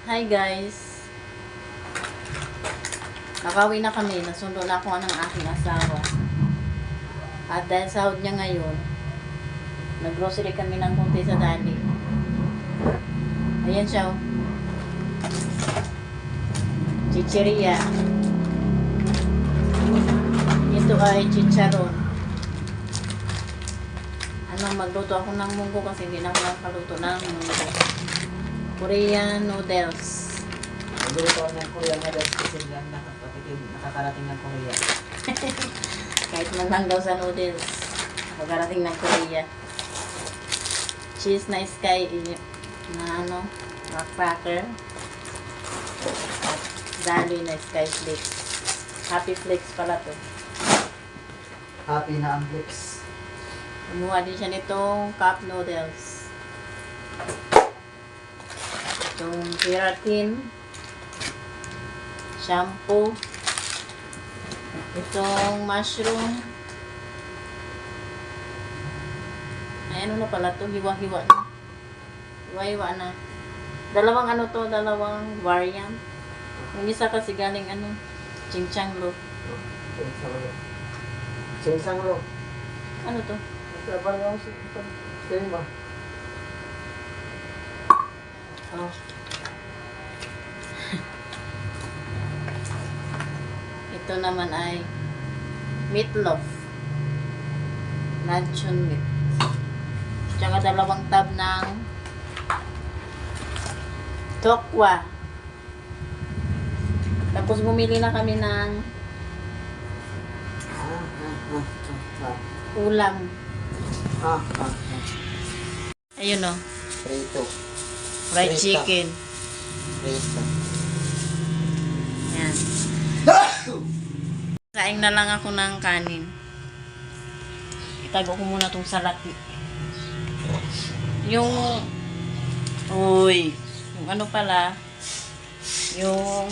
Hi guys. Nakauwi na kami. Nasundo na ako ng aking asawa. At dahil sahod niya ngayon, nag-grocery kami ng konti sa dali. Ayan siya. Oh. Chicheria. Ito ay chicharon. Magluto ako ng munggo kasi hindi na ako nakaluto ng munggo. Korean noodles. Magluto ako ng Korean noodles kasi lang nakakarating ng Korea. Kahit man lang daw sa noodles, makarating ng Korea. Cheese na sky na cracker. At dali na sky flakes. Happy flakes pala to. Happy na ang lips. Kumuha din siya nitong cup noodles. Itong keratin. Shampoo. Itong mushroom. Ay, ano na pala to? Hiwa-hiwa na. Hiwa-hiwa na. Dalawang variant. Yung isa kasi galing Chingchanglo. Chingsanglo. Ano to? Sabar lang si ba? Ano? Ito naman ay meatloaf. Luncheon meat. Tsaka 2 tab ng tokwa. Tapos bumili na kami ng ulam. Ayun o. Prito. Fried Prito. chicken. Prito. Yan. Kain na lang ako ng kanin. Itago ko muna tong salati. Yung ano pala, yung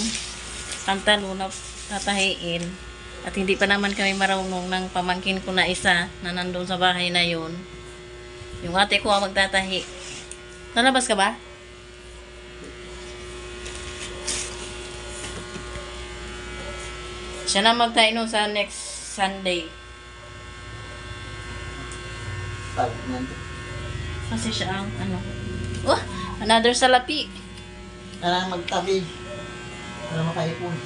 tantalo na tatahiin. At hindi pa naman kami marunong ng pamangkin ko na isa na nandun sa bahay na yun. Yung ate ko ang magtatahi. Nalabas ka ba? Siya na magtahi nun sa next Sunday. Kasi siya ang another salapi. Kailangan magtabi. Para makaipon.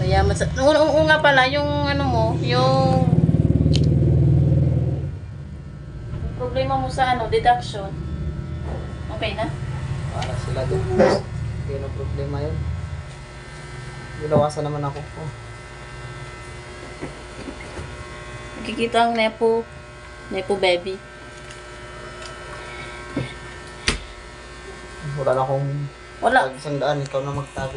Kaya nga pala, yung yung problema mo sa deduction. Okay na? Para sila doon. Hindi na problema yun. Ginawasan naman ako. Nakikita ang Nepo baby. Wala na akong Wala. isang daan. Ikaw na magtago.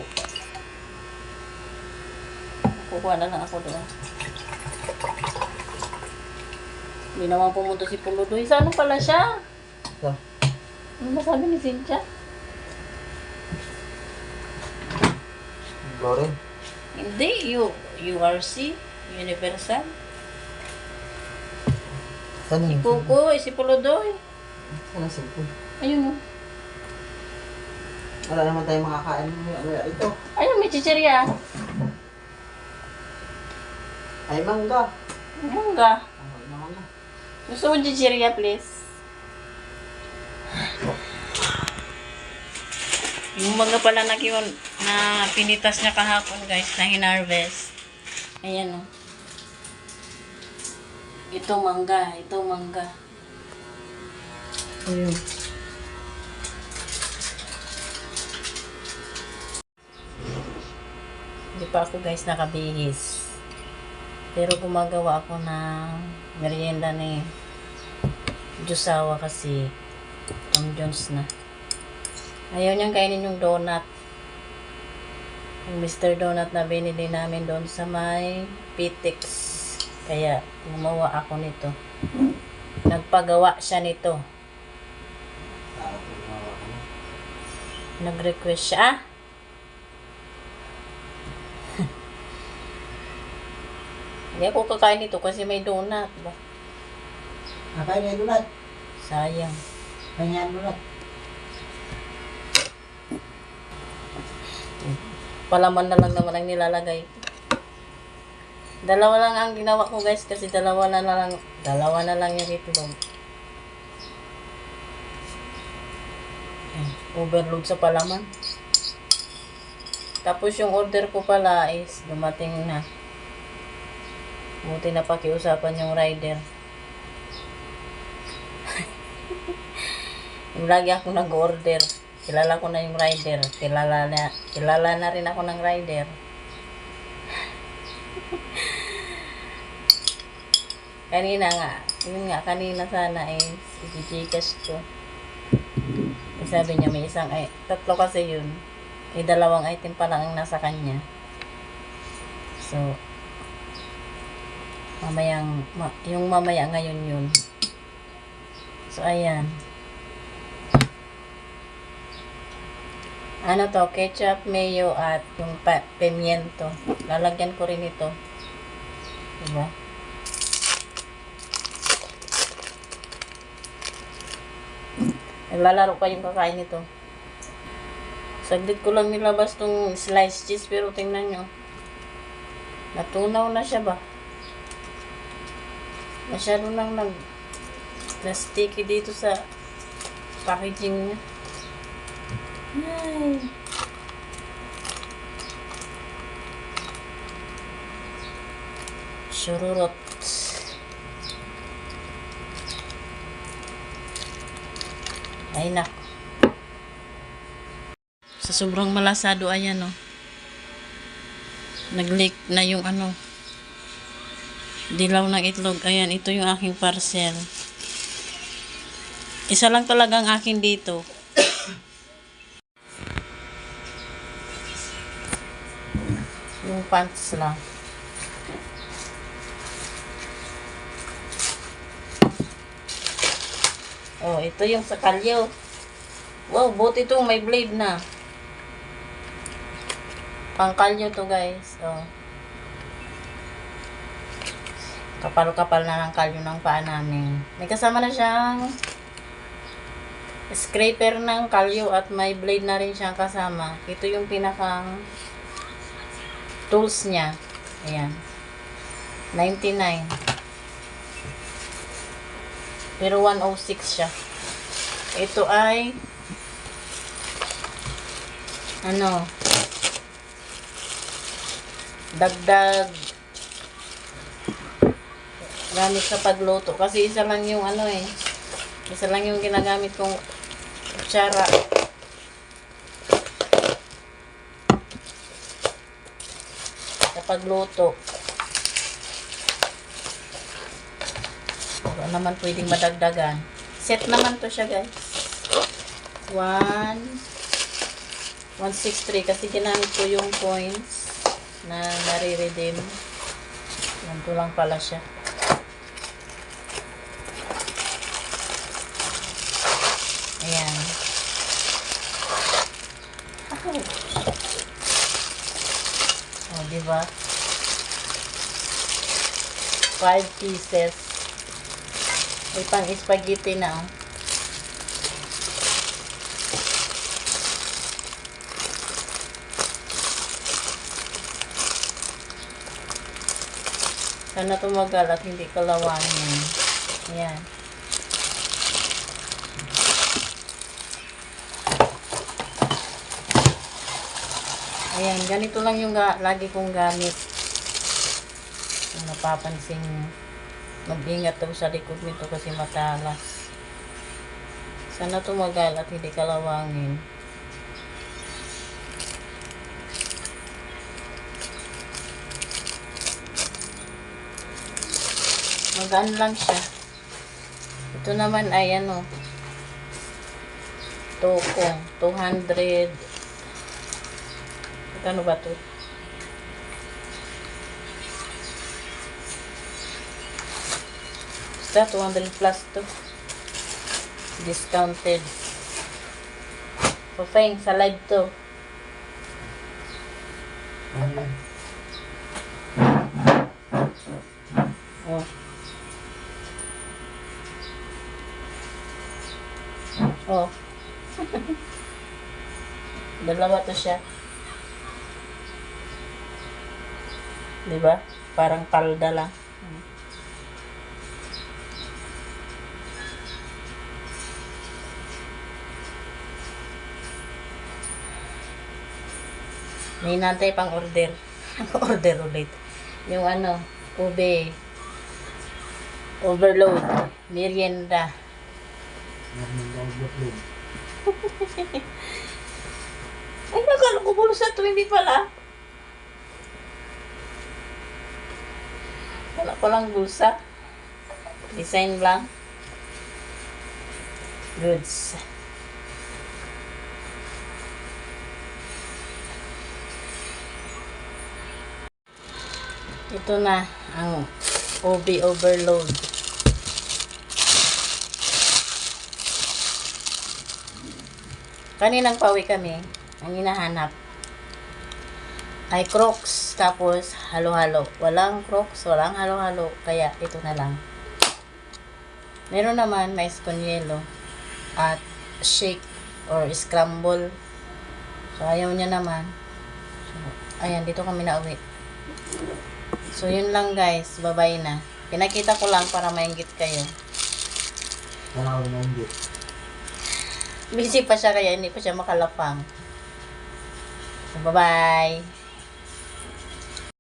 Kukuha na lang ako doon. Hindi naman pumunta si Puludoy. Sa ano pala siya? So, Ano ba sabi ni Cynthia? Glory. Hindi. URC. Universal. Saan Si yun? Kuko. Si Puludoy. Saan ang cellphone? Ayun o. Wala naman tayong makakain. Ito. Ayun, may chicheria. Ay, mangga. Mangga. Ay, mangga. Gusto mo chicheria, please? Yung mangga pala na pinitas niya kahapon, guys, na hinarvest. Ayan o. Ito mangga. Ayun. Hindi pa ako, guys, nakabihis. Pero gumagawa ako ng merienda ni Jusawa kasi Tom Jones na. Ayaw niyang kainin yung donut. Yung Mr. Donut na binili namin doon sa may Pitix. Kaya gumawa ako nito. Nagpagawa siya nito. Nag-request siya. Hindi ako kakain nito kasi may donut. Ba? Kain na yung donut. Sayang. Kain yan donut. Palaman na lang naman ang nilalagay. Dalawa lang ang ginawa ko guys kasi dalawa na lang yung itlog. Overload sa palaman. Tapos yung order ko pala is dumating na. Buti na pakiusapan yung rider. Yung lagi ako nag-order. Kilala ko na yung rider. Kilala na rin ako ng rider. Kanina sana i-gcash ko. Sabi niya may tatlo kasi yun. Dalawang item pa lang ang nasa kanya. So, yung mamaya ngayon yun. So, ayan. Ano to? Ketchup, mayo, at yung pimiento. Lalagyan ko rin ito. Diba? Lalaro pa yung kakain nito. Saglit ko lang nilabas tong sliced cheese pero tingnan nyo. Natunaw na siya ba? Masyado nang na-sticky dito sa packaging niya. Ay. Shururot. Ay nak. Sa sobrang malasado ayan oh. Nag-leak na yung dilaw ng itlog. Ayan, ito yung aking parcel. Isa lang talaga ang akin dito. Yung pants lang. Oh, ito yung sa kalyo. Wow, buti itong may blade na. Pangkalyo to guys. Oh. Kapal-kapal na ng kalyo ng paa namin. May kasama na siyang scraper ng kalyo at may blade na rin siyang kasama. Ito yung pinakang tools niya. Ayan. 99. Pero 106 siya. Ito ay dagdag gamit sa pagluto. Kasi isa lang yung isa lang yung ginagamit kong kutsara. Sa pagluto. Wala naman pwedeng madagdagan. Set naman to siya guys. 163 kasi ginamit ko yung coins na nare-redeem. Ganito lang pala siya. Ayan. Oh, diba? 5 pieces. May pang spaghetti na oh. Sana tumagal at hindi kalawangin. Ayan. Ayan, ganito lang yung lagi kong gamit. Kung napapansin nyo. Mag-ingat daw sa likod nito kasi matalas. Sana tumagal at hindi kalawangin. Magaan lang siya. Ito naman ay tokong 200. Ano ba to? Basta 200 plus to. Discounted. Pafeng, sa live to. Oh. Oh. Dalawa to siya. Di ba? Parang palda lang. May nantay pang order. Order ulit. Yung ano, ube. Overload. Merienda. Ay, nakala ko bulsa to. Hindi pala. Wala ko lang bulsa. Design lang. Goods. Ito na ang OB overload. Kaninang pauwi kami, ang hinahanap ay Crocs, tapos halo-halo. Walang Crocs, walang halo-halo, kaya ito na lang. Meron naman mais con yelo at shake or scramble. So, ayaw niya naman. So, ayan, dito kami na uwi. So, yun lang guys. Bye-bye na. Pinakita ko lang para maingit kayo. Wala ko nainggit. Busy pa siya kaya hindi pa siya makalapang. So, bye-bye.